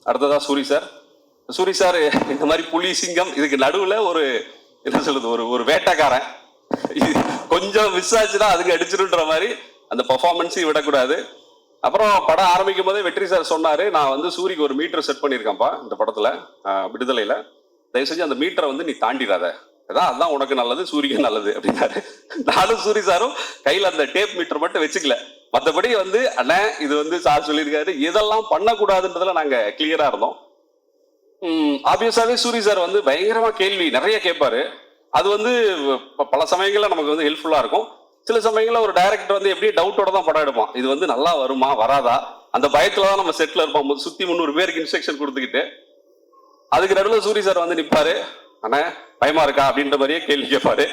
அடுத்ததா சூரி சார் இந்த மாதிரி புலி சிங்கம் இதுக்கு நடுவுல ஒரு என்ன சொல்றது ஒரு வேட்டைக்காரன் கொஞ்சம் மிஸ் ஆச்சுன்னா அதுக்கு அடிச்சிருன்ற மாதிரி அந்த பர்ஃபார்மன்ஸையும் விடக்கூடாது. அப்புறம் படம் ஆரம்பிக்கும் போதே வெற்றி சார் சொன்னாரு, நான் வந்து சூரிக்கு ஒரு மீட்டர் செட் பண்ணியிருக்கேன்ப்பா இந்த படத்துல விடுதலையில, தயவு செஞ்சு அந்த மீட்டரை வந்து நீ தாண்டிடாத, அதான் உனக்கு நல்லது, சூரிக்கு நல்லது அப்படின்னாரு. நானும் சூரி சாரும் கையில அந்த டேப் மீட்டர் மட்டும் வச்சுக்கல, மற்றபடி வந்து அண்ணா இது வந்து சார் சொல்லியிருக்காரு, இதெல்லாம் பண்ணக்கூடாதுன்றதுல நாங்க கிளியரா இருந்தோம். ஆப்வியஸாவே சூரி சார் வந்து பயங்கரமா கேள்வி நிறைய கேட்பாரு. அது வந்து பல சமயங்கள்ல நமக்கு வந்து ஹெல்ப்ஃபுல்லா இருக்கும். சில சமயங்கள்ல ஒரு டைரக்டர் வந்து எப்படியே டவுட்டோட தான் படம் எடுப்பான், இது வந்து நல்லா வருமா வராதா, அந்த பயத்துலதான் நம்ம செட்ல இருப்போம், சுத்தி 300 பேருக்கு இன்ஸ்ட்ரக்ஷன் கொடுத்துக்கிட்டு. அதுக்கு நடுவில் சூரி சார் வந்து நிப்பாரு, அண்ணா பயமா இருக்கா அப்படின்ற மாதிரியே கேள்வி கேட்பாரு.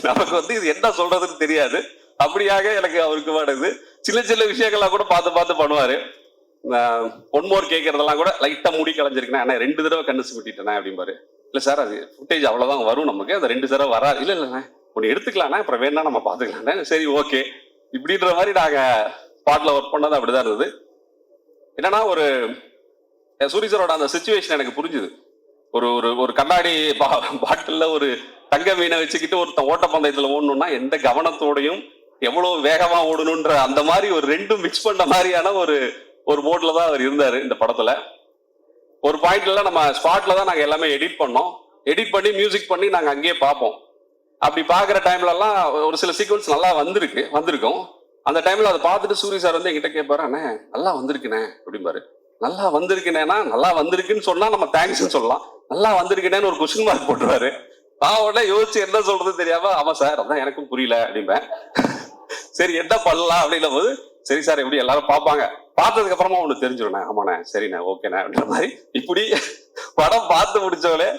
நமக்கு வந்து இது என்ன சொல்றதுன்னு தெரியாது. அப்படியாக எனக்கு அவருக்கு வாடுது. சின்ன விஷயங்கள்லாம் கூட பார்த்து பண்ணுவாரு. ஒன்மோர் கேட்கறதெல்லாம் கூட லைட்டா மூடி கலைஞ்சிருக்கேன், ஆனா 2 தடவை கண்ணு சுமிட்டிட்டேன் அப்படிம்பாரு. இல்ல சார் அது ஃபுட்டேஜ் அவ்வளவுதான் வரும் நமக்கு, அந்த 2 தடவை வராது. இல்ல ஒன்னு எடுத்துக்கலாம்னா அப்புறம் வேணா நம்ம பாத்துக்கலாம், சரி ஓகே இப்படின்ற மாதிரி நாங்க ஸ்பாட்ல ஒர்க் பண்ணது அப்படிதான் இருந்தது. என்னன்னா ஒரு சூரி சாரோட அந்த சிச்சுவேஷன் எனக்கு புரிஞ்சுது. ஒரு கண்ணாடி பாட்டில்ல ஒரு தங்க மீனை வச்சுக்கிட்டு ஒருத்தன் ஓட்டப்பந்தயத்துல ஓடணும்னா எந்த கவனத்தோடையும் எவ்வளவு வேகமா ஓடணும்ன்ற அந்த மாதிரி ஒரு ரெண்டும் மிக்ஸ் பண்ண மாதிரியான ஒரு மோட்ல தான் அவர் இருந்தாரு இந்த படத்துல. ஒரு பாயிண்ட்ல நம்ம ஸ்பாட்ல தான் நாங்க எல்லாமே எடிட் பண்ணோம். எடிட் பண்ணி மியூசிக் பண்ணி நாங்க அங்கேயே பார்ப்போம். அப்படி பாக்குற டைம்ல எல்லாம் ஒரு சில சீக்வன்ஸ் நல்லா வந்திருக்கும். அந்த டைம்ல அதை பார்த்துட்டு சூரி சார் வந்து என்கிட்ட கேட்பாரு, அண்ணே நல்லா வந்திருக்குண்ணே அப்படிம்பாரு. நல்லா வந்திருக்குனேனா நல்லா வந்திருக்குன்னு சொன்னா நம்ம தேங்க்ஸ் சொல்லலாம், நல்லா வந்திருக்குனேன்னு ஒரு கொஸ்டின் மார்க் போட்டுருவாரு. உடனே யோசிச்சு என்ன சொல்றது தெரியாம, ஆமா சார் அதான் எனக்கும் புரியல அப்படிம்பேன். சரி என்ன பண்ணலாம் அப்படின்னும் போது, சரி சார் எப்படி எல்லாரும் பார்ப்பாங்க, பார்த்ததுக்கு அப்புறமா ஒண்ணு தெரிஞ்சிடும், ஆமாண்ணே சரிண்ணே ஓகேண்ணே அப்படின்ற மாதிரி இப்படி படம் பார்த்து முடிச்சவளே